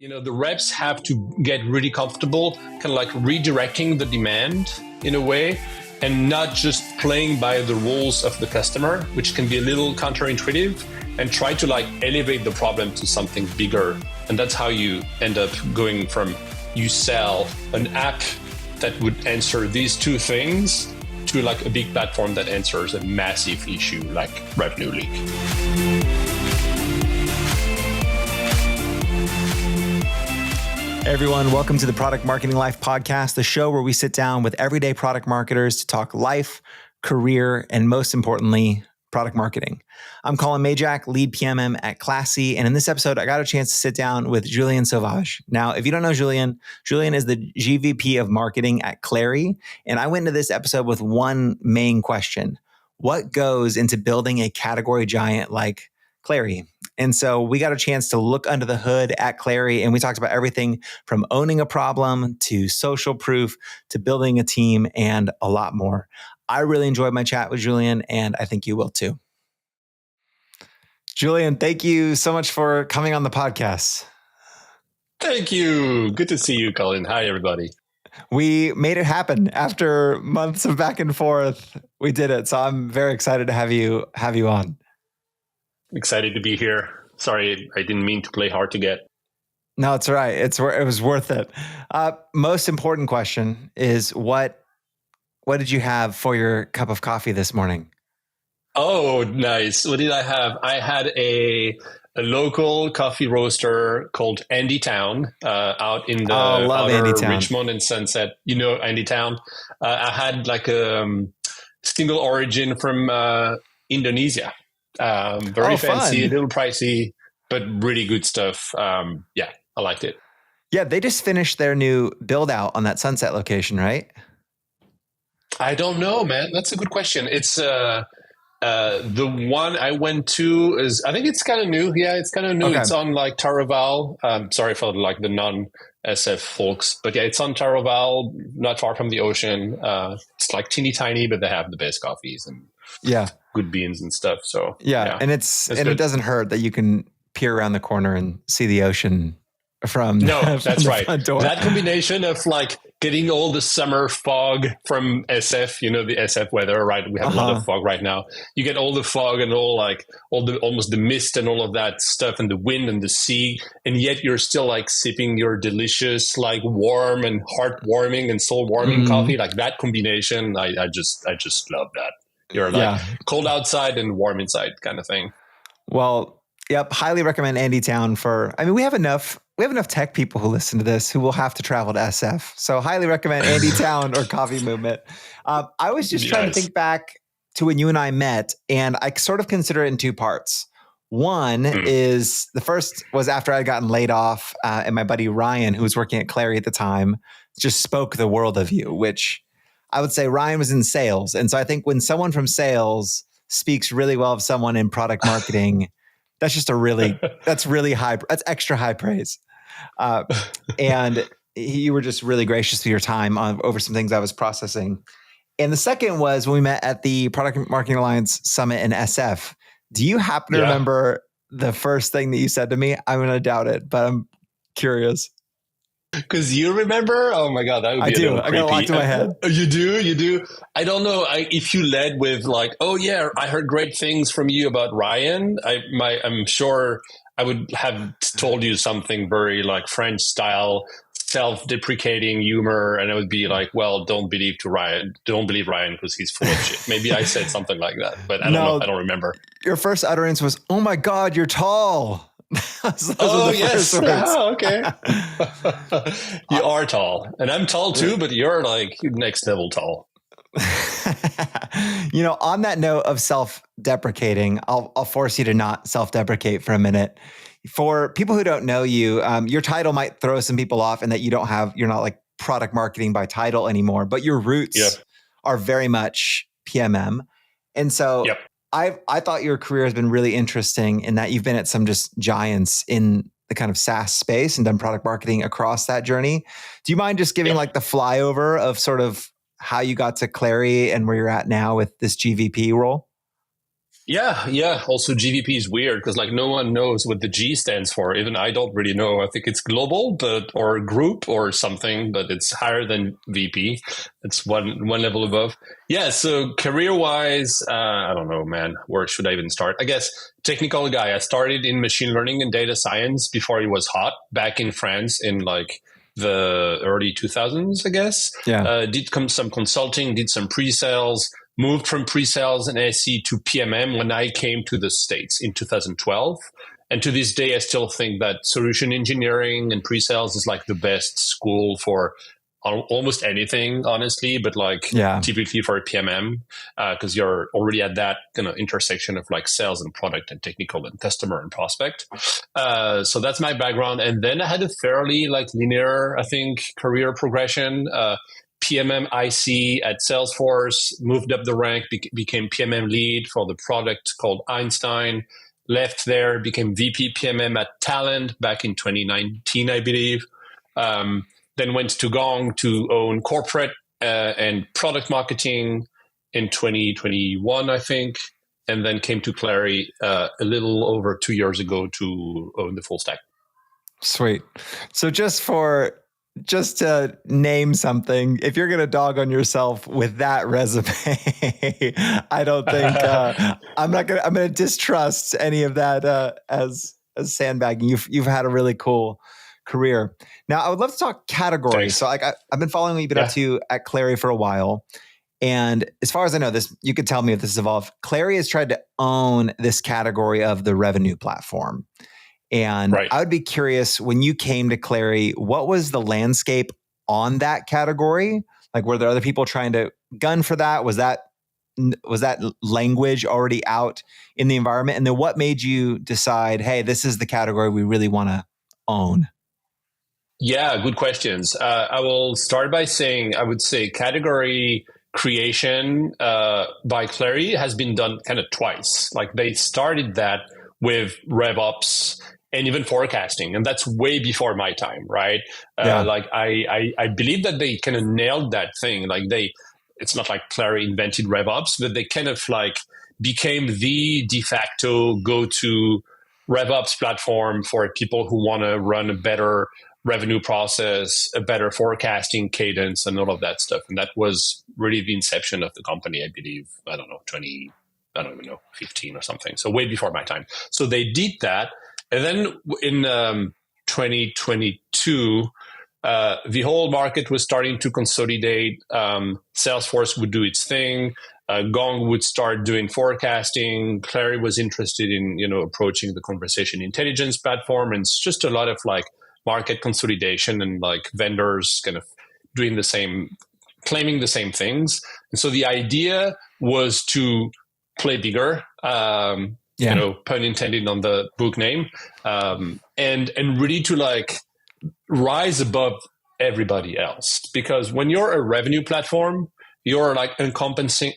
The reps have to get really comfortable, kind of like redirecting the demand in a way and not just playing by the rules of the customer, which can be a little counterintuitive, and try to like elevate the problem to something bigger. And that's how you end up going from you sell an app that would answer these two things to like a big platform that answers a massive issue like revenue leak. Hey everyone, welcome to the Product Marketing Life podcast, the show where we sit down with everyday product marketers to talk life, career, and most importantly, product marketing. I'm Colin Majak, lead PMM at Clari, and in this episode, I got a chance to sit down with Julien Sauvage. Now, if you don't know Julien is the GVP of marketing at Clari, and I went into this episode with one main question: what goes into building a category giant like Clari? And so we got a chance to look under the hood at Clari, and we talked about everything from owning a problem to social proof to building a team and a lot more. I really enjoyed my chat with Julien, and I think you will too. Julien, thank you so much for coming on the podcast. Thank you. Good to see you, Colin. Hi, everybody. We made it happen after months of back and forth. We did it. So I'm very excited to have you on. Excited to be here. Sorry, I didn't mean to play hard to get. No, it's all right. It was worth it. Most important question is what did you have for your cup of coffee this morning? Oh, nice. What did I have? I had a local coffee roaster called Andy Town out in the outer Richmond and Sunset. You know Andy Town. I had like a single origin from Indonesia. Very fancy, a little pricey, but really good stuff. Yeah, I liked it. Yeah, they just finished their new build out on that Sunset location, right? I don't know, man. That's a good question. It's the one I went to is, I think it's kind of new. Yeah, it's kind of new. Okay. It's on like Taraval. Sorry for like the non-SF folks, but yeah, it's on Taraval, not far from the ocean. It's like teeny tiny, but they have the best coffees and good beans and stuff. So yeah. And it doesn't hurt that you can peer around the corner and see the ocean from that's right. Front door. That combination of like getting all the summer fog from SF, the SF weather, right? We have a lot of fog right now. You get all the fog and almost the mist and all of that stuff and the wind and the sea, and yet you're still like sipping your delicious, like warm and heartwarming and soul warming coffee. Like that combination, I just love that. You're like cold outside and warm inside kind of thing. Well, yep. Highly recommend Andy Town we have enough tech people who listen to this who will have to travel to SF. So highly recommend Andy Town or Coffee Movement. I was just trying to think back to when you and I met, and I sort of consider it in two parts. One is the first was after I'd gotten laid off, and my buddy Ryan, who was working at Clari at the time, just spoke the world of you, which I would say Ryan was in sales. And so I think when someone from sales speaks really well of someone in product marketing, that's extra high praise. And you were just really gracious with your time over some things I was processing. And the second was when we met at the Product Marketing Alliance Summit in SF. Do you happen to remember the first thing that you said to me? I'm going to doubt it, but I'm curious. Because you remember? Oh my God, that would be I got it locked in my head. You do? I don't know if you led with like, oh yeah, I heard great things from you about Ryan. I'm sure I would have told you something very like French style, self-deprecating humor, and it would be like, well, don't believe Ryan because he's full of shit. Maybe I said something like that, but I don't know. I don't remember. Your first utterance was, "Oh my God, you're tall." Yes. Oh, okay. You are tall, and I'm tall too, but you're like next level tall. On that note of self-deprecating, I'll force you to not self-deprecate for a minute. For people who don't know you, your title might throw some people off, and that you're not like product marketing by title anymore, but your roots are very much PMM, and so. I thought your career has been really interesting in that you've been at some just giants in the kind of SaaS space and done product marketing across that journey. Do you mind just giving like the flyover of sort of how you got to Clari and where you're at now with this GVP role? Yeah. Also, GVP is weird because like no one knows what the G stands for. Even I don't really know. I think it's global, but or group or something, but it's higher than VP. It's one level above. Yeah. So career wise, I don't know, man. Where should I even start? I guess technical guy. I started in machine learning and data science before it was hot back in France in like the early 2000s, I guess. Yeah. Did some consulting, did some pre-sales, moved from pre-sales and SE to PMM when I came to the States in 2012. And to this day, I still think that solution engineering and pre-sales is like the best school for almost anything, honestly, but like Yeah. typically for a PMM, because you're already at that kind of intersection of like sales and product and technical and customer and prospect. So that's my background. And then I had a fairly like linear, I think, career progression. PMM IC at Salesforce, moved up the rank, became PMM lead for the product called Einstein, left there, became VP PMM at Talent back in 2019, I believe. Then went to Gong to own corporate and product marketing in 2021, I think. And then came to Clari a little over 2 years ago to own the full stack. Sweet. So just to name something, if you're going to dog on yourself with that resume, I don't think I'm going to distrust any of that as sandbagging. You've had a really cool career. Now, I would love to talk categories. Thanks. So like I've been following what you've been up to at Clari for a while. And as far as I know, this, you could tell me if this has evolved. Clari has tried to own this category of the revenue platform. And I would be curious, when you came to Clari, what was the landscape on that category? Like, were there other people trying to gun for that? Was that language already out in the environment? And then what made you decide, hey, this is the category we really want to own? Yeah, good questions. I will start by saying, I would say category creation by Clari has been done kind of twice. Like they started that with RevOps and even forecasting, and that's way before my time, right? Like I believe that they kind of nailed that thing. Like it's not like Clari invented RevOps, but they kind of like became the de facto go-to RevOps platform for people who want to run a better revenue process, a better forecasting cadence, and all of that stuff. And that was really the inception of the company, I believe. I don't even know, 15 or something. So way before my time. So they did that. And then in 2022, the whole market was starting to consolidate. Salesforce would do its thing. Gong would start doing forecasting. Clari was interested in, approaching the conversation intelligence platform. And it's just a lot of like market consolidation and like vendors kind of doing the same, claiming the same things. And so the idea was to play bigger, pun intended on the book name, and really to like rise above everybody else. Because when you're a revenue platform, you're like encompassing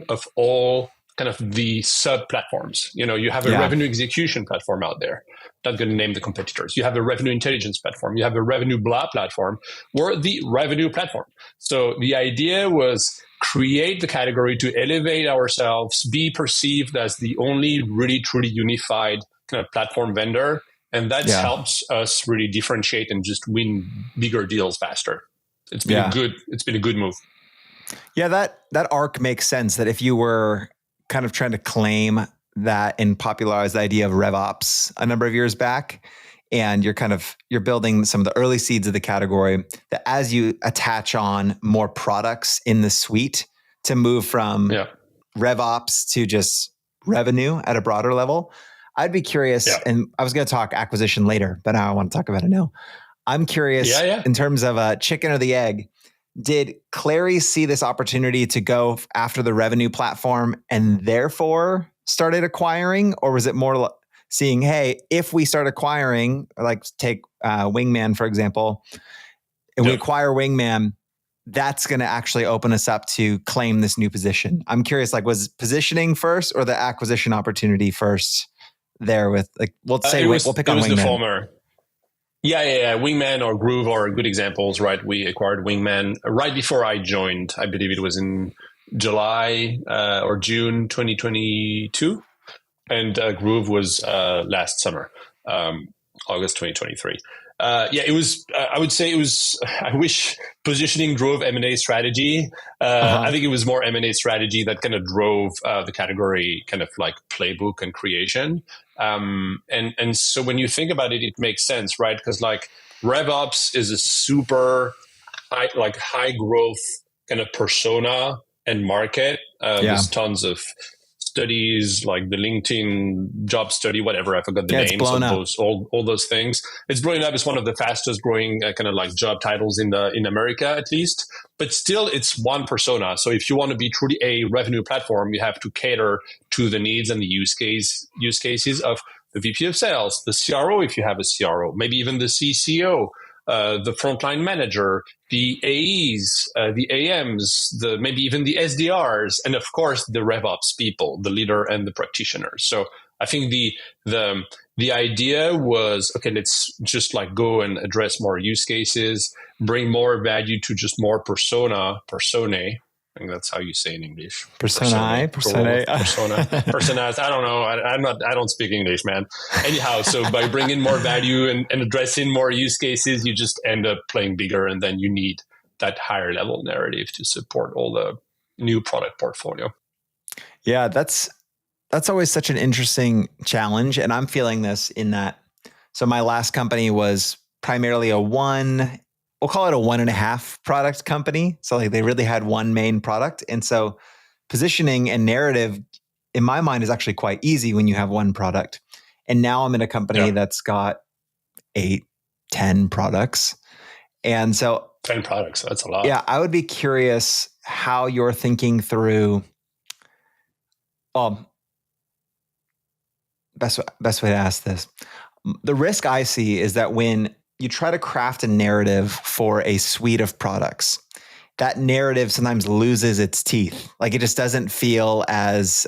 of all kind of the sub platforms. You have a revenue execution platform out there. Not going to name the competitors. You have a revenue intelligence platform. You have a revenue blah platform. We're the revenue platform. So the idea was create the category to elevate ourselves, be perceived as the only really truly unified kind of platform vendor. And that helps us really differentiate and just win bigger deals faster. It's been a good move. Yeah, that arc makes sense, that if you were kind of trying to claim that and popularize the idea of RevOps a number of years back, and you're building some of the early seeds of the category, that as you attach on more products in the suite to move from RevOps to just revenue at a broader level, I'd be curious, and I was going to talk acquisition later, but now I want to talk about it now. I'm curious in terms of chicken or the egg. Did Clari see this opportunity to go after the revenue platform and therefore started acquiring? Or was it more seeing, hey, if we start acquiring, like take Wingman, for example, and we acquire Wingman, that's going to actually open us up to claim this new position? I'm curious, like, was positioning first or the acquisition opportunity first there with, like, we'll pick on Wingman. It was the former. Yeah. Wingman or Groove are good examples, right? We acquired Wingman right before I joined. I believe it was in July or June 2022, and Groove was last summer, August 2023. It was. I would say it was. I wish positioning drove M&A strategy. I think it was more M&A strategy that kind of drove the category, kind of like playbook and creation. And so when you think about it, it makes sense, right? Because like RevOps is a super high growth kind of persona and market. There's tons of studies like the LinkedIn job study, whatever. I forgot the names of those, all those things. It's blowing up. It's one of the fastest growing kind of like job titles in America, at least. But still, it's one persona. So if you want to be truly a revenue platform, you have to cater to the needs and the use cases of the VP of sales, the CRO, if you have a CRO, maybe even the CCO, the frontline manager, the AEs, the AMs, maybe even the SDRs, and of course the RevOps people, the leader and the practitioners. So I think the idea was, okay, let's just like go and address more use cases, bring more value to just more personae. I think that's how you say in English. Personae. Personas. I don't know. I don't speak English, man. Anyhow, so by bringing more value and addressing more use cases, you just end up playing bigger, and then you need that higher level narrative to support all the new product portfolio. Yeah, that's always such an interesting challenge, and I'm feeling this in that. So my last company was primarily we'll call it a 1.5 product company. So like they really had one main product. And so positioning and narrative in my mind is actually quite easy when you have one product. And now I'm in a company that's got 8, 10 products. And so 10 products, that's a lot. Yeah, I would be curious how you're thinking through best way to ask this. The risk I see is that when you try to craft a narrative for a suite of products, that narrative sometimes loses its teeth. Like it just doesn't feel as,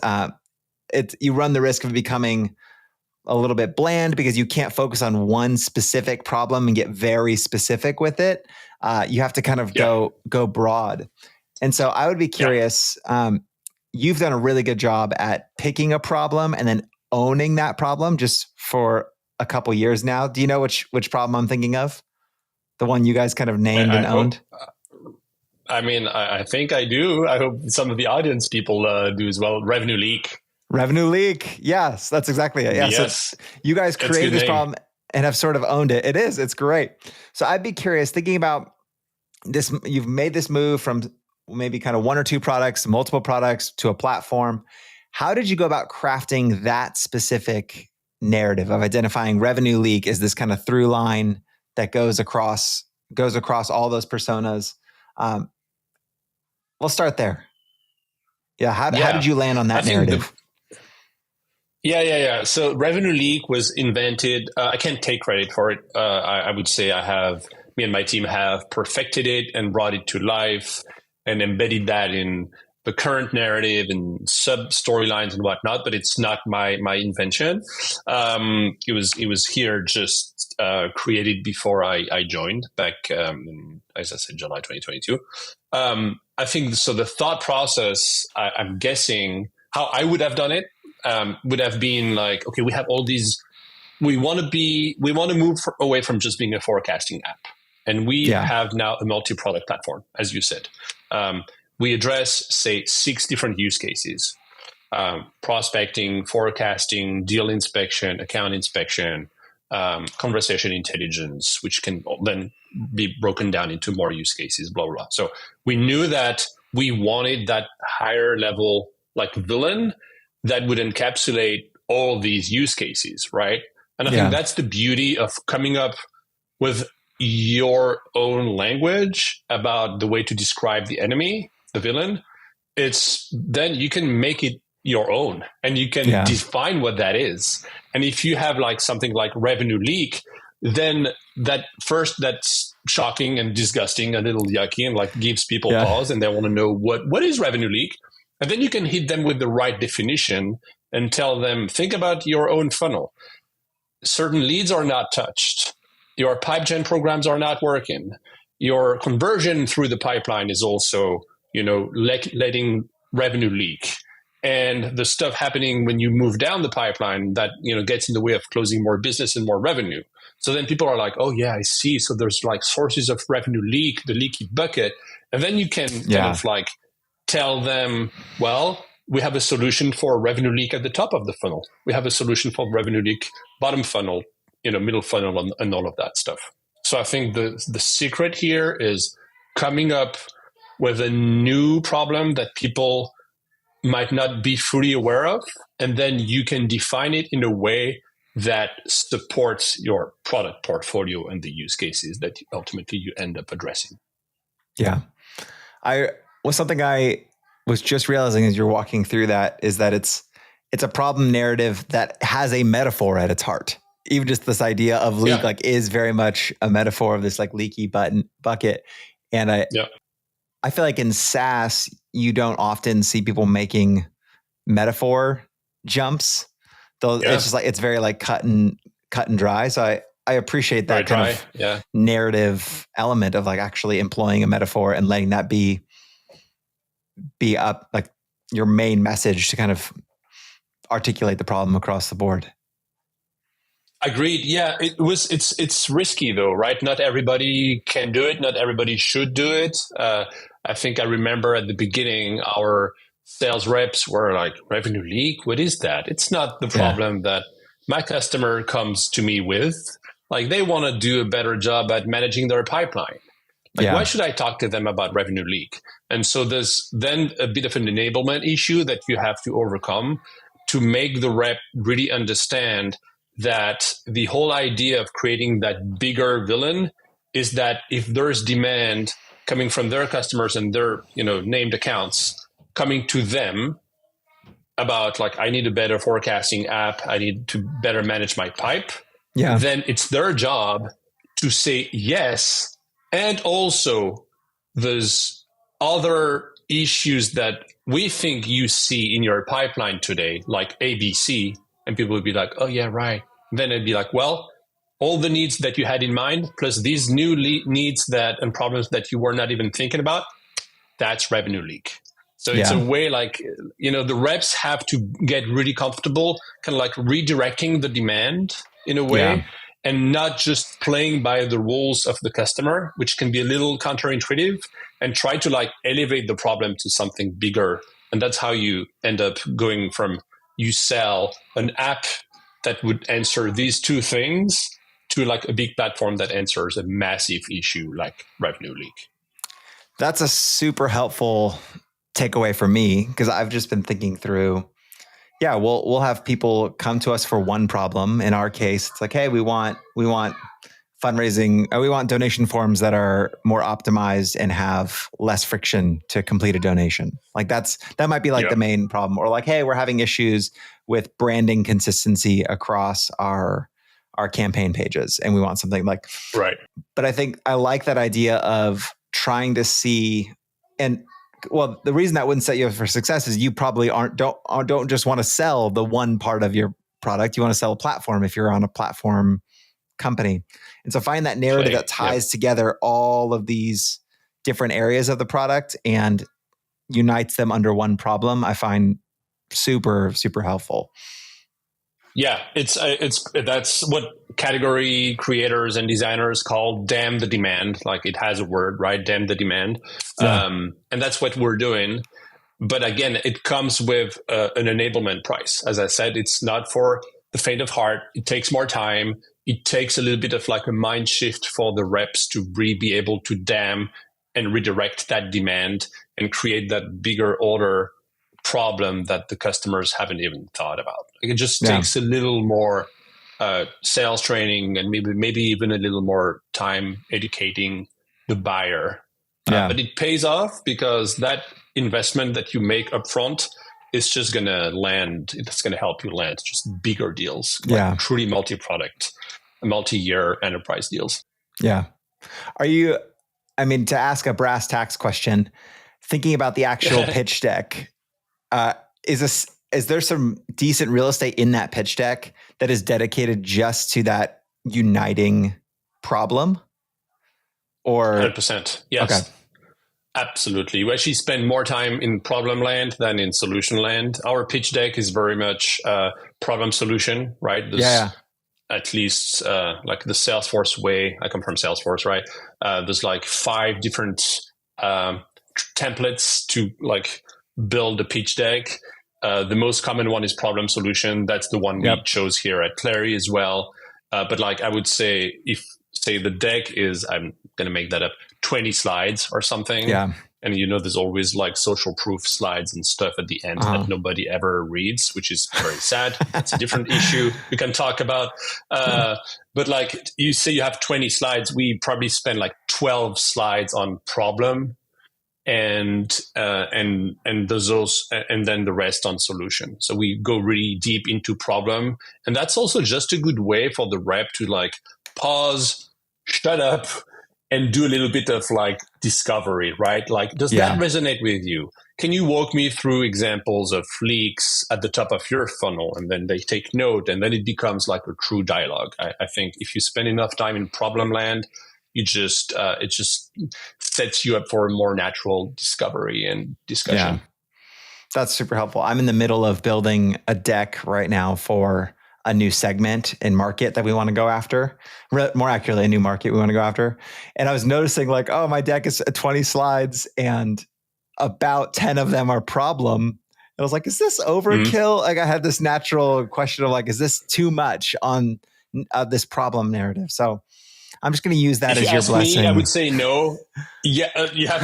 you run the risk of becoming a little bit bland because you can't focus on one specific problem and get very specific with it. You have to kind of go broad. And so I would be curious, you've done a really good job at picking a problem and then owning that problem just for a couple years now. Do you know which problem I'm thinking of? The one you guys kind of named and owned? I think I do. I hope some of the audience people do as well. Revenue leak. Revenue leak. Yes, that's exactly it. Yeah. Yes. So you guys created this problem and have sort of owned it. It is. It's great. So I'd be curious, thinking about this, you've made this move from maybe kind of 1 or 2 products, multiple products to a platform. How did you go about crafting that specific narrative of identifying revenue leak as this kind of through line that goes across all those personas? We'll start there. Yeah. How did you land on that narrative? So revenue leak was invented. I can't take credit for it. I would say me and my team have perfected it and brought it to life and embedded that in the current narrative and sub storylines and whatnot, but it's not my invention. It was here just created before I joined back in, as I said, July 2022. I think so. The thought process, I'm guessing how I would have done it would have been like, okay, we have all these. We want to move away from just being a forecasting app, and we have now a multi-product platform, as you said. We address, say, 6 different use cases: prospecting, forecasting, deal inspection, account inspection, conversation intelligence, which can then be broken down into more use cases, blah, blah, blah. So we knew that we wanted that higher level like villain that would encapsulate all these use cases, right? And I think that's the beauty of coming up with your own language about the way to describe the enemy, the villain. It's then you can make it your own and you can define what that is. And if you have like something like revenue leak, then that's shocking and disgusting, a little yucky, and like gives people pause and they want to know what is revenue leak. And then you can hit them with the right definition and tell them, think about your own funnel. Certain leads are not touched. Your pipe gen programs are not working. Your conversion through the pipeline is also, letting revenue leak, and the stuff happening when you move down the pipeline that gets in the way of closing more business and more revenue. So then people are like, oh yeah, I see. So there's like sources of revenue leak, the leaky bucket, and then you can kind of like tell them, well, we have a solution for revenue leak at the top of the funnel. We have a solution for revenue leak bottom funnel, middle funnel, and all of that stuff. So I think the secret here is coming up with a new problem that people might not be fully aware of, and then you can define it in a way that supports your product portfolio and the use cases that ultimately you end up addressing. Yeah. Something I was just realizing as you're walking through that is that it's a problem narrative that has a metaphor at its heart. Even just this idea of leak is very much a metaphor of this like leaky bucket. And I feel like in SaaS, you don't often see people making metaphor jumps. Though it's just like it's very like cut and dry. So I appreciate that kind of narrative element of like actually employing a metaphor and letting that be up like your main message to kind of articulate the problem across the board. Agreed. Yeah, it's risky though, right? Not everybody can do it. Not everybody should do it. I think I remember at the beginning, our sales reps were like, revenue leak? What is that? It's not the problem that my customer comes to me with. Like they want to do a better job at managing their pipeline. Like, why should I talk to them about revenue leak? And so there's then a bit of an enablement issue that you have to overcome to make the rep really understand that the whole idea of creating that bigger villain is that if there's demand coming from their customers and their named accounts coming to them about like, I need a better forecasting app, I need to better manage my pipe, then it's their job to say yes. And also there's other issues that we think you see in your pipeline today, like ABC, and people would be like, oh yeah, right. Then it'd be like, well, all the needs that you had in mind, plus these new needs and problems that you were not even thinking about, that's revenue leak. So it's a way like, the reps have to get really comfortable, kind of like redirecting the demand in a way and not just playing by the rules of the customer, which can be a little counterintuitive, and try to like elevate the problem to something bigger. And that's how you end up going from you sell an app that would answer these two things to like a big platform that answers a massive issue like revenue leak. That's a super helpful takeaway for me because I've just been thinking through, we'll have people come to us for one problem. In our case, it's like, hey, we want fundraising, we want donation forms that are more optimized and have less friction to complete a donation. Like that might be like the main problem. Or like, hey, we're having issues with branding consistency across our campaign pages and we want something like right. But I think I like that idea of trying to see, and well, the reason that wouldn't set you up for success is you probably don't just want to sell the one part of your product. You want to sell a platform if you're on a platform company. And so find that narrative that ties together all of these different areas of the product and unites them under one problem, I find super, super helpful. Yeah, that's what category creators and designers call damn the demand. Like it has a word, right? Damn the demand. Yeah. And that's what we're doing. But again, it comes with an enablement price. As I said, it's not for the faint of heart. It takes more time. It takes a little bit of like a mind shift for the reps to really be able to damn and redirect that demand and create that bigger order problem that the customers haven't even thought about. It just takes a little more sales training and maybe even a little more time educating the buyer. But it pays off because that investment that you make upfront is just going to land. It's going to help you land just bigger deals, like truly multi-product, multi-year enterprise deals. Yeah. To ask a brass tacks question, thinking about the actual pitch deck, is there some decent real estate in that pitch deck that is dedicated just to that uniting problem? Or 100%. Yes. Okay. Absolutely. We actually spend more time in problem land than in solution land. Our pitch deck is very much problem solution, right? There's at least like the Salesforce way. I come from Salesforce, right? There's like 5 different templates to like build a pitch deck. The most common one is problem solution. That's the one we chose here at Clari as well. But like I would say, if say the deck is, I'm going to make that up, 20 slides or something. Yeah. And there's always like social proof slides and stuff at the end that nobody ever reads, which is very sad. It's a different issue we can talk about. But like you say, you have 20 slides. We probably spend like 12 slides on problem, and then the rest on solution. So we go really deep into problem, and that's also just a good way for the rep to like pause, shut up, and do a little bit of like discovery, right? Like, does that resonate with you? Can you walk me through examples of leaks at the top of your funnel? And then they take note, and then it becomes like a true dialogue. I think if you spend enough time in problem land, it just sets you up for a more natural discovery and discussion. Yeah. That's super helpful. I'm in the middle of building a deck right now for a new segment in market that we want to go after. More accurately, a new market we want to go after. And I was noticing like, oh, my deck is 20 slides and about 10 of them are problem. And I was like, is this overkill? Like I had this natural question of like, is this too much on this problem narrative? So I'm just going to use that as your blessing. Me, I would say no. Yeah, you have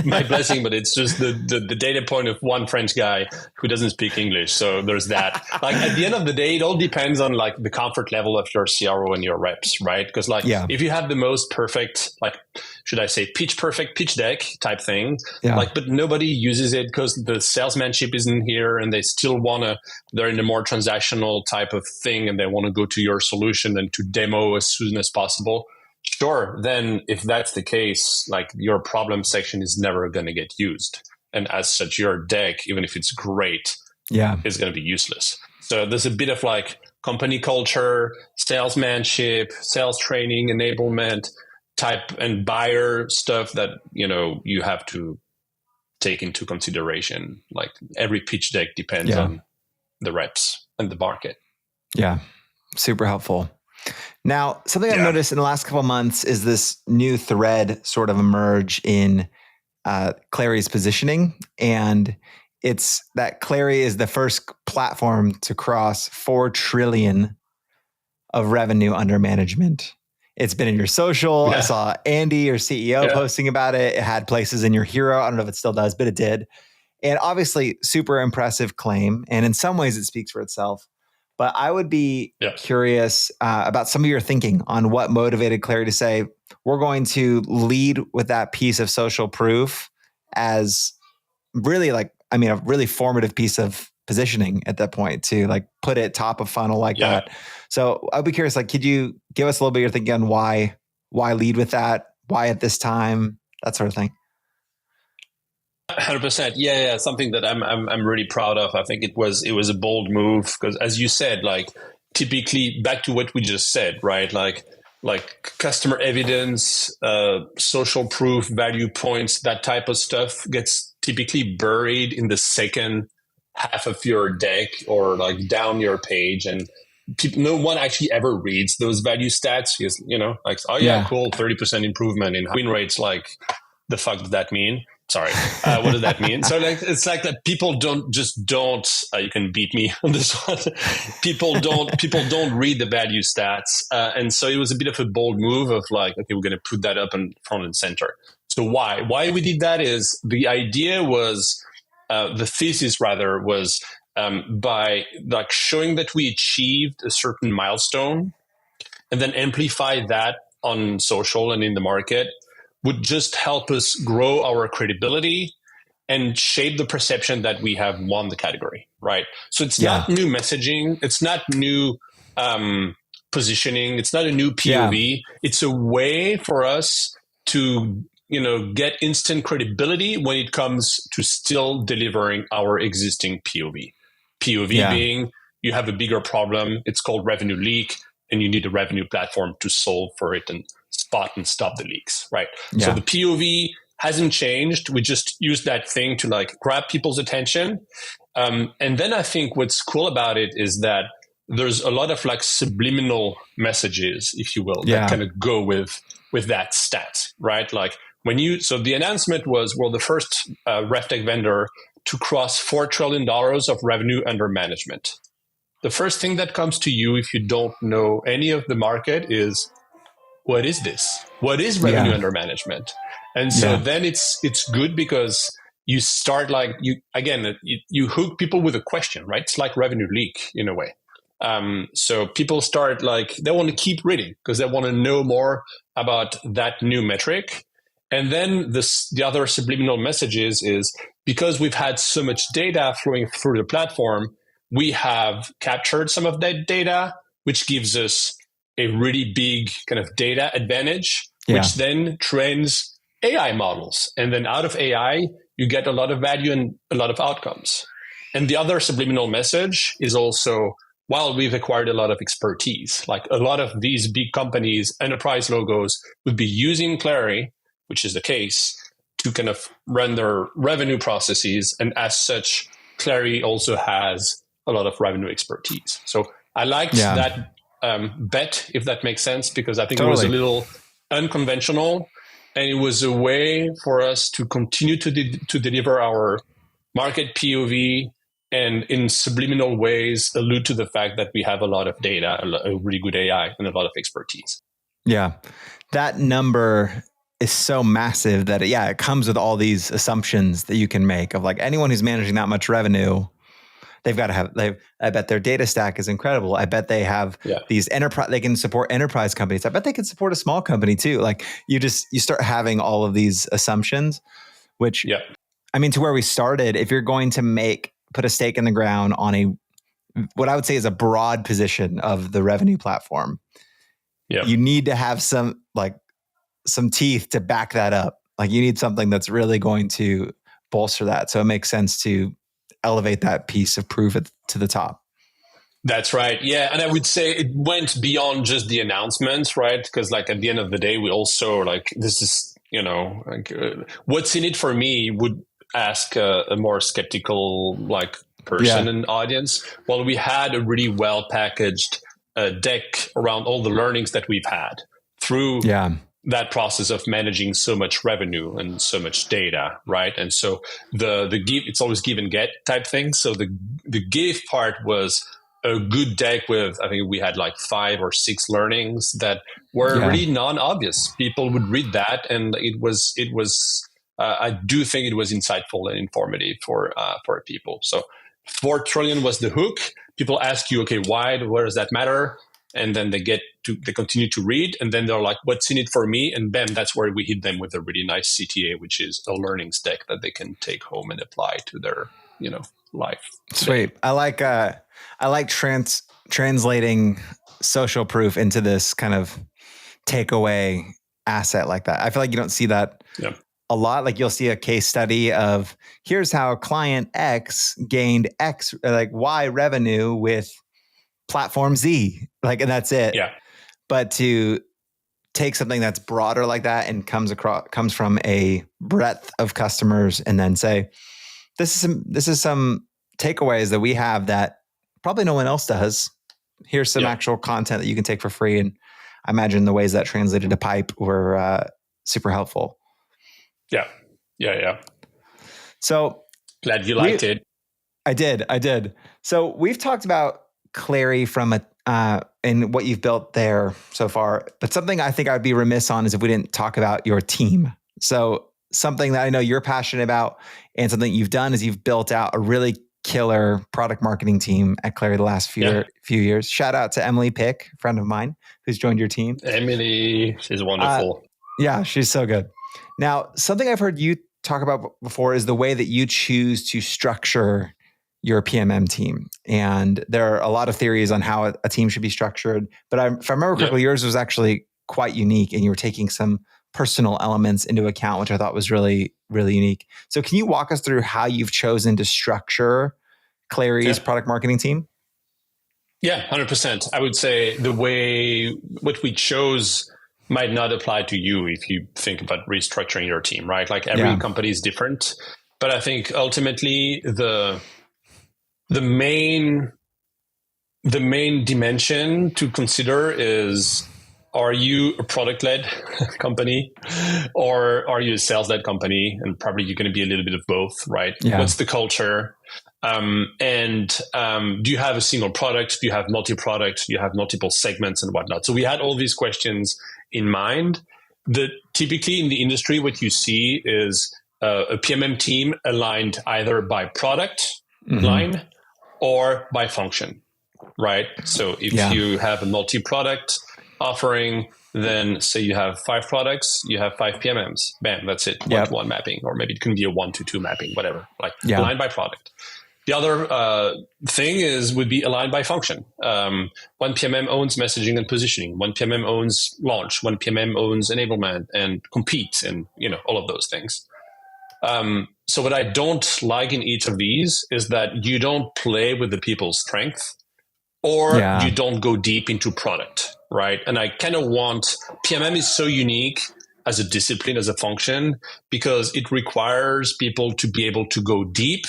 my blessing, but it's just the data point of one French guy who doesn't speak English. So there's that. Like at the end of the day, it all depends on like the comfort level of your CRO and your reps, right? Because like if you have the most perfect, like should I say pitch perfect pitch deck type thing, like but nobody uses it because the salesmanship isn't here, and they still they're in a more transactional type of thing, and they want to go to your solution and to demo as soon as possible. Sure. Then if that's the case, like your problem section is never going to get used. And as such, your deck, even if it's great, is going to be useless. So there's a bit of like company culture, salesmanship, sales training, enablement type and buyer stuff that, you have to take into consideration. Like every pitch deck depends on the reps and the market. Yeah. Super helpful. Now, something I've noticed in the last couple of months is this new thread sort of emerge in Clari's positioning. And it's that Clari is the first platform to cross 4 trillion of revenue under management. It's been in your social. I saw Andy, your CEO, posting about it. It had places in your hero. I don't know if it still does, but it did. And obviously, super impressive claim. And in some ways, it speaks for itself. But I would be curious about some of your thinking on what motivated Clari to say, we're going to lead with that piece of social proof as really a really formative piece of positioning at that point to like put it top of funnel like that. So I'd be curious, like, could you give us a little bit of your thinking on why lead with that? Why at this time? That sort of thing. 100%. Yeah. Something that I'm really proud of. I think it was a bold move because, as you said, like typically back to what we just said, right? Like customer evidence, social proof, value points, that type of stuff gets typically buried in the second half of your deck or like down your page, and no one actually ever reads those value stats because like cool, 30% improvement in win rates. Like the fuck does that mean? Sorry. What does that mean? So like, it's like that people don't, you can beat me on this one. People don't read the value stats. And so it was a bit of a bold move of like, okay, we're going to put that up in front and center. So why we did that is the idea was, the thesis rather was, by like showing that we achieved a certain milestone and then amplify that on social and in the market would just help us grow our credibility and shape the perception that we have won the category, right? So it's not new messaging. It's not new positioning. It's not a new POV. It's a way for us to, get instant credibility when it comes to still delivering our existing POV. POV being you have a bigger problem. It's called revenue leak, and you need a revenue platform to solve for it and spot and stop the leaks, right? So the POV hasn't changed. We just use that thing to like grab people's attention. And then I think what's cool about it is that there's a lot of like subliminal messages, if you will, that kind of go with that stat, right? Like so the announcement was, we're the first RevTech vendor to cross $4 trillion of revenue under management. The first thing that comes to you if you don't know any of the market is, what is this? What is revenue under management? And so then it's good because you start like you hook people with a question, right? It's like revenue leak in a way. So people start like, they want to keep reading because they want to know more about that new metric. And then the other subliminal messages is, because we've had so much data flowing through the platform, we have captured some of that data, which gives us a really big kind of data advantage, which then trains AI models. And then out of AI, you get a lot of value and a lot of outcomes. And the other subliminal message is also, while we've acquired a lot of expertise, like a lot of these big companies, enterprise logos would be using Clari, which is the case, to kind of run their revenue processes. And as such, Clari also has a lot of revenue expertise. So I liked that bet, if that makes sense, because I think it was a little unconventional, and it was a way for us to continue to deliver our market POV, and in subliminal ways allude to the fact that we have a lot of data, a really good AI, and a lot of expertise. Yeah. That number is so massive that it comes with all these assumptions that you can make of like, anyone who's managing that much revenue, they've got to have, I bet their data stack is incredible. I bet they have these they can support enterprise companies. I bet they can support a small company too. Like you start having all of these assumptions, which I mean, to where we started, if you're going to put a stake in the ground on what I would say is a broad position of the revenue platform, you need to have some teeth to back that up. Like you need something that's really going to bolster that. So it makes sense to elevate that piece of proof to the top. That's right. Yeah. And I would say it went beyond just the announcements, right? Because like at the end of the day, we also like, this is, what's in it for me would ask a more skeptical like person and audience. Well, we had a really well packaged deck around all the learnings that we've had through that process of managing so much revenue and so much data, right? And so the give, it's always give and get type thing. So the give part was a good deck with, I think we had like 5 or 6 learnings that were really non-obvious. People would read that, and it was. I do think it was insightful and informative for people. So 4 trillion was the hook. People ask you, okay, why? Where does that matter? And then they continue to read, and then they're like, what's in it for me? And bam, that's where we hit them with a really nice CTA, which is a learning stack that they can take home and apply to their, life. Sweet. I like translating social proof into this kind of takeaway asset like that. I feel like you don't see that a lot. Like you'll see a case study of here's how client X gained X, like Y revenue with platform Z, like, and that's it. Yeah. But to take something that's broader like that and comes from a breadth of customers, and then say, this is some takeaways that we have that probably no one else does. Here's some actual content that you can take for free. And I imagine the ways that translated to pipe were super helpful. Yeah. So glad you liked it. I did. So we've talked about Clari from and what you've built there so far, but something I think I'd be remiss on is if we didn't talk about your team. So something that I know you're passionate about, and something you've done is you've built out a really killer product marketing team at Clari the last few years. Shout out to Emily Pick, a friend of mine who's joined your team. Emily, she's wonderful. Yeah, she's so good. Now, something I've heard you talk about before is the way that you choose to structure your PMM team. And there are a lot of theories on how a team should be structured. But if I remember correctly, yours was actually quite unique, and you were taking some personal elements into account, which I thought was really, really unique. So can you walk us through how you've chosen to structure Clari's product marketing team? Yeah, 100%. I would say what we chose might not apply to you if you think about restructuring your team, right? Like every company is different. But I think ultimately the main dimension to consider is, are you a product-led company or are you a sales-led company? And probably you're going to be a little bit of both, right? Yeah. What's the culture? Do you have a single product? Do you have multi-product? Do you have multiple segments and whatnot? So we had all these questions in mind. Typically in the industry, what you see is a PMM team aligned either by product line or by function, right? So if you have a multi-product offering, then say you have 5 products, you have 5 PMMs. Bam, that's it. 1-to-1 mapping, or maybe it can be a 1-to-2 mapping, whatever. Like aligned by product. The other thing would be aligned by function. One PMM owns messaging and positioning. One PMM owns launch. One PMM owns enablement and compete, and all of those things. So what I don't like in each of these is that you don't play with the people's strength, or you don't go deep into product, right? And I kind of want, PMM is so unique as a discipline, as a function, because it requires people to be able to go deep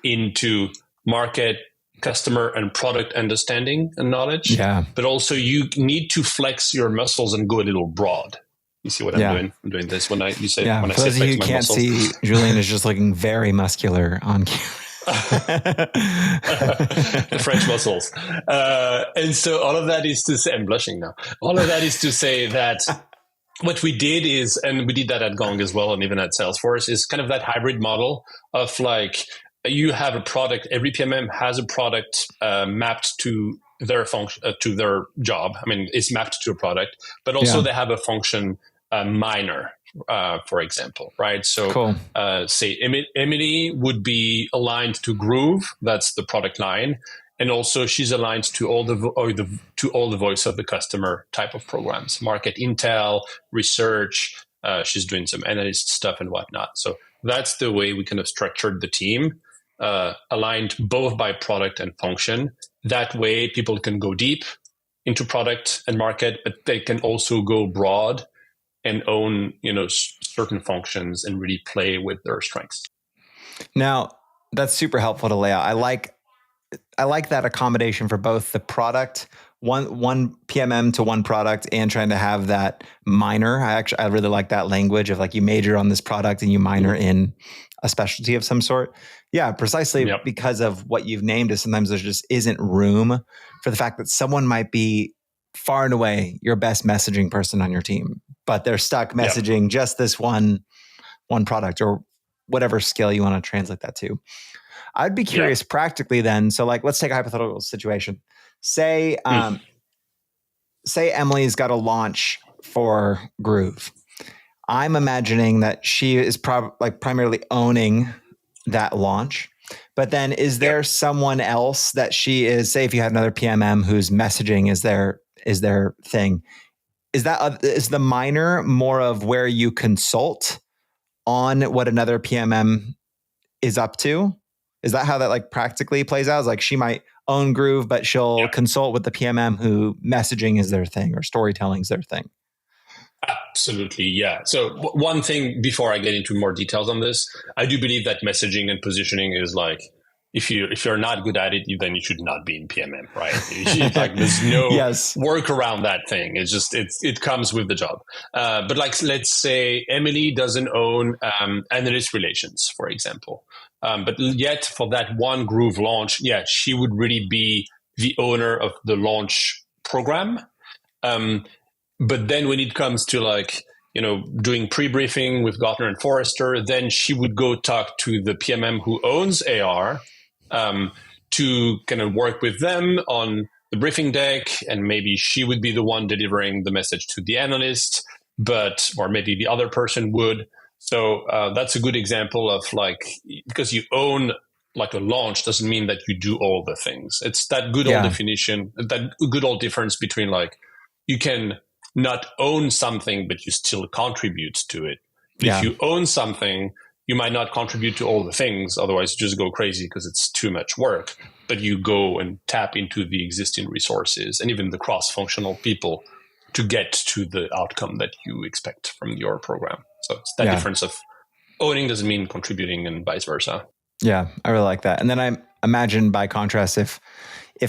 into market, customer, and product understanding and knowledge. Yeah. But also you need to flex your muscles and go a little broad. You see what I'm doing? I'm doing this when I say flex my muscles. For those of you who can't see, Julien is just looking very muscular on camera. The French muscles. And so all of that is to say, I'm blushing now. All of that is to say that what we did is, and we did that at Gong as well, and even at Salesforce, is kind of that hybrid model of like, you have a product, every PMM has a product mapped to their function, to their job. I mean, it's mapped to a product, but also they have a function minor, for example, right? So say Emily would be aligned to Groove, that's the product line. And also she's aligned to all the voice of the customer type of programs, market intel, research. She's doing some analyst stuff and whatnot. So that's the way we kind of structured the team. Aligned both by product and function. That way people can go deep into product and market, but they can also go broad and own, certain functions and really play with their strengths. Now, that's super helpful to lay out. I like that accommodation for both the product, one PMM to one product, and trying to have that minor. I really like that language of like, you major on this product and you minor in a specialty of some sort. Yeah, precisely because of what you've named is sometimes there just isn't room for the fact that someone might be far and away your best messaging person on your team, but they're stuck messaging just this one product or whatever skill you want to translate that to. I'd be curious practically then. So like, let's take a hypothetical situation. Say Emily's got a launch for Groove. I'm imagining that she is primarily owning that launch. But then is there someone else that she is, say if you had another PMM whose messaging is their thing, is the minor more of where you consult on what another PMM is up to? Is that how that like practically plays out? Is like she might own Groove, but she'll consult with the PMM who messaging is their thing or storytelling is their thing? Absolutely, yeah. So one thing before I get into more details on this, I do believe that messaging and positioning is like, if you're not good at it, then you should not be in PMM, right? Like there's no work around that thing. It's just it comes with the job. But like let's say Emily doesn't own analyst relations, for example. But yet for that one Groove launch, she would really be the owner of the launch program. But then when it comes to like, doing pre-briefing with Gartner and Forrester, then she would go talk to the PMM who owns AR to kind of work with them on the briefing deck. And maybe she would be the one delivering the message to the analyst, or maybe the other person would. So that's a good example of like, because you own like a launch doesn't mean that you do all the things. It's that good old definition, that good old difference between like, you can not own something, but you still contribute to it. If you own something, you might not contribute to all the things. Otherwise, you just go crazy because it's too much work. But you go and tap into the existing resources and even the cross-functional people to get to the outcome that you expect from your program. So it's that difference of owning doesn't mean contributing and vice versa. Yeah, I really like that. And then I imagine by contrast, if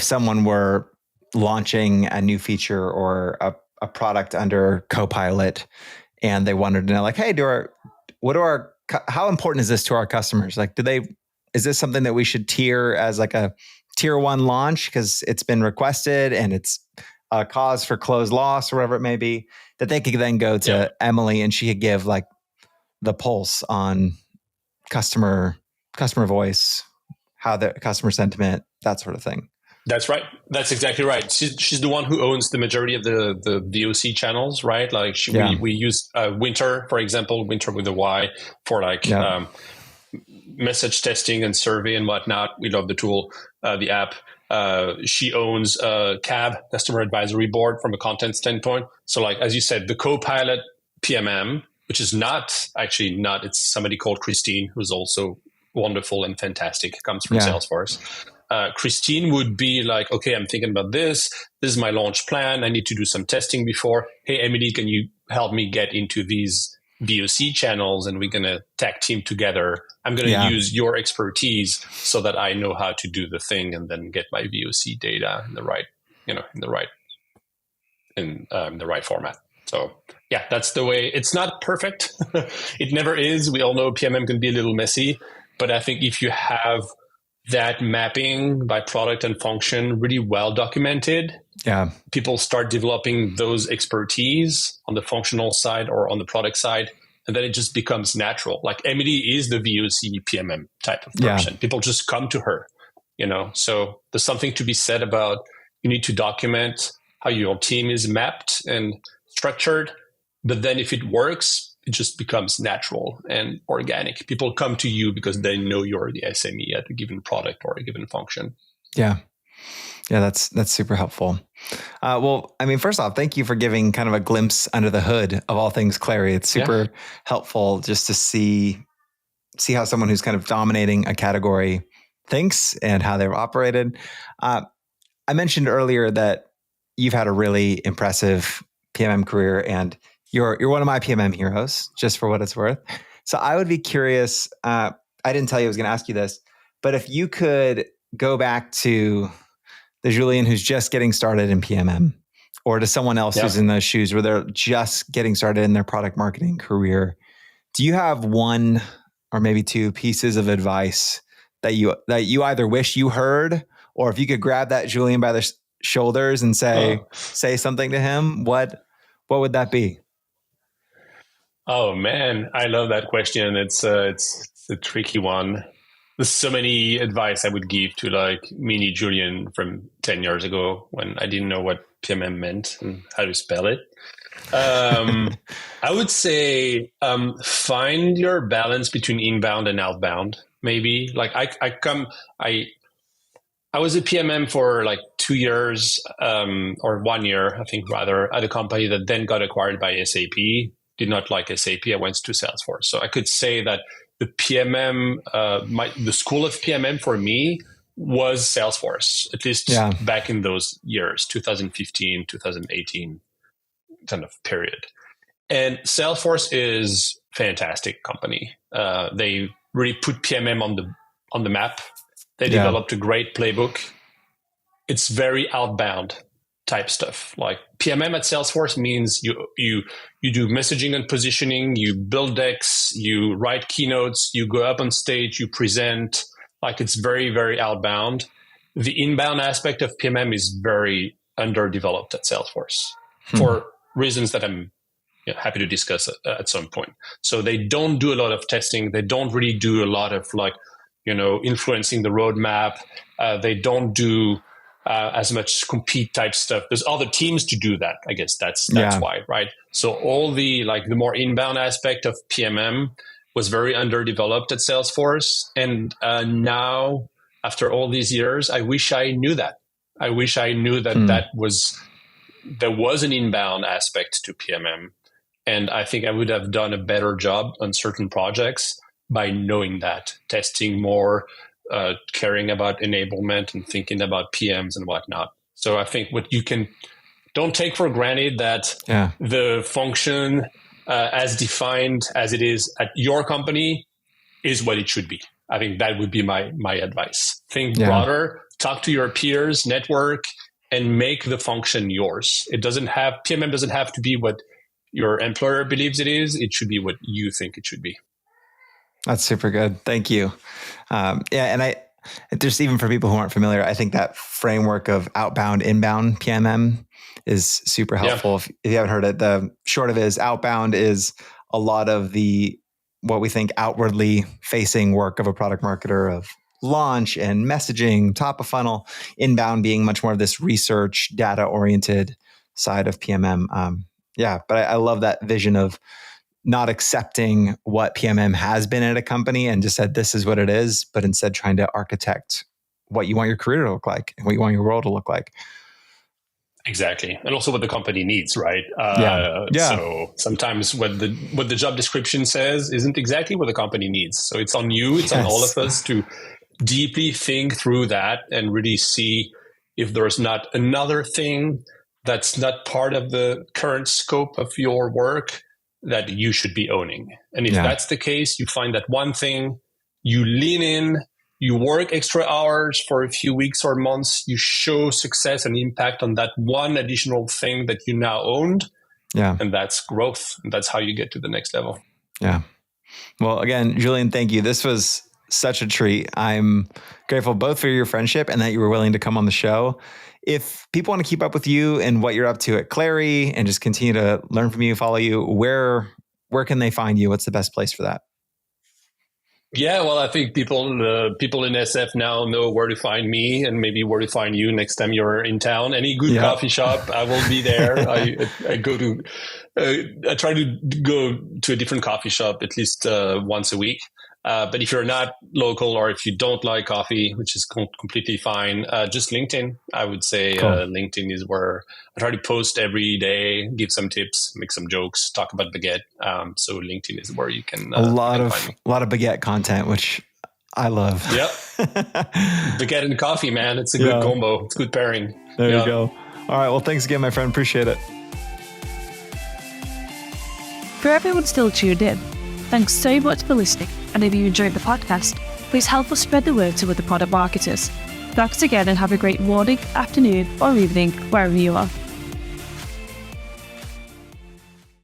someone were launching a new feature or a product under Copilot and they wanted to know like, hey, how important is this to our customers? Like, is this something that we should tier as like a tier 1 launch because it's been requested and it's a cause for closed loss or whatever it may be, that they could then go to Emily and she could give like the pulse on customer voice, how the customer sentiment, that sort of thing. That's right. That's exactly right. She's the one who owns the majority of the VOC channels, right? Like we use Winter, for example, Winter with a Y for like message testing and survey and whatnot. We love the tool, the app. She owns CAB, Customer Advisory Board, from a content standpoint. So like, as you said, the Copilot PMM, which is not, it's somebody called Christine, who's also wonderful and fantastic, comes from Salesforce. Christine would be like, okay, I'm thinking about this. This is my launch plan. I need to do some testing before. Hey, Emily, can you help me get into these VOC channels? And we're going to tag team together. I'm going to use your expertise so that I know how to do the thing and then get my VOC data in the right format. So yeah, that's the way. It's not perfect. It never is. We all know PMM can be a little messy, but I think if you have that mapping by product and function really well documented, people start developing those expertise on the functional side or on the product side, and then it just becomes natural. Like Emily is the VOC PMM type of person. People just come to her, So there's something to be said about you need to document how your team is mapped and structured, but then if it works, it just becomes natural and organic. People come to you because they know you're the SME at a given product or a given function. Yeah, that's super helpful. Well, I mean, first off, thank you for giving kind of a glimpse under the hood of all things Clari. It's super helpful just to see how someone who's kind of dominating a category thinks and how they've operated. I mentioned earlier that you've had a really impressive PMM career, and you're one of my PMM heroes, just for what it's worth. So I would be curious. I didn't tell you I was going to ask you this, but if you could go back to the Julien who's just getting started in PMM, or to someone else who's in those shoes where they're just getting started in their product marketing career, do you have one or maybe two pieces of advice that you either wish you heard, or if you could grab that Julien by the shoulders and say something to him, what would that be? Oh man, I love that question. It's a tricky one. There's so many advice I would give to like mini Julien from 10 years ago when I didn't know what PMM meant and how to spell it. I would say find your balance between inbound and outbound. Maybe like I was a PMM for like 2 years or 1 year, I think rather, at a company that then got acquired by SAP. Did not like SAP. I went to Salesforce. So I could say that the PMM, the school of PMM for me was Salesforce, at least back in those years, 2015, 2018 kind of period. And Salesforce is a fantastic company. They really put PMM on the map. They developed a great playbook. It's very outbound type stuff. Like PMM at Salesforce means you do messaging and positioning, you build decks, you write keynotes, you go up on stage, you present. Like it's very, very outbound. The inbound aspect of PMM is very underdeveloped at Salesforce for reasons that I'm happy to discuss at some point. So they don't do a lot of testing. They don't really do a lot of influencing the roadmap. They don't do as much compete type stuff. There's other teams to do that. I guess that's why, right? So all the more inbound aspect of PMM was very underdeveloped at Salesforce. And now, after all these years, I wish I knew that. I wish I knew that there was an inbound aspect to PMM. And I think I would have done a better job on certain projects by knowing that, testing more, caring about enablement and thinking about PMs and whatnot. So I think what you can don't take for granted that the function as defined as it is at your company is what it should be. I think that would be my advice. Think broader, talk to your peers, network, and make the function yours. PMM doesn't have to be what your employer believes it is. It should be what you think it should be. That's super good. Thank you. And just even for people who aren't familiar, I think that framework of outbound, inbound PMM is super helpful. If you haven't heard it, the short of it is outbound is a lot of what we think outwardly facing work of a product marketer of launch and messaging, top of funnel, inbound being much more of this research, data oriented side of PMM. But I love that vision of not accepting what PMM has been at a company and just said, this is what it is, but instead trying to architect what you want your career to look like and what you want your role to look like. Exactly. And also what the company needs, right? So sometimes what the job description says isn't exactly what the company needs. So it's on you, it's on all of us to deeply think through that and really see if there's not another thing that's not part of the current scope of your work that you should be owning. And if that's the case, you find that one thing, you lean in, you work extra hours for a few weeks or months, you show success and impact on that one additional thing that you now owned. Yeah. And that's growth. And that's how you get to the next level. Yeah. Well, again, Julien, thank you. This was such a treat. I'm grateful both for your friendship and that you were willing to come on the show. If people want to keep up with you and what you're up to at Clari and just continue to learn from you, follow you, where can they find you? What's the best place for that? Yeah, well, I think people in SF now know where to find me and maybe where to find you next time you're in town. Any good coffee shop, I will be there. I try to go to a different coffee shop at least once a week. But if you're not local or if you don't like coffee, which is completely fine, just LinkedIn. I would say LinkedIn is where I try to post every day, give some tips, make some jokes, talk about baguette. So LinkedIn is where you can a lot of baguette content, which I love. Yep, baguette and coffee, man. It's a good combo. It's a good pairing. There you go. All right. Well, thanks again, my friend. Appreciate it. For everyone still tuned in, thanks so much for listening. And if you enjoyed the podcast, please help us spread the word to other product marketers. Thanks again and have a great morning, afternoon, or evening, wherever you are.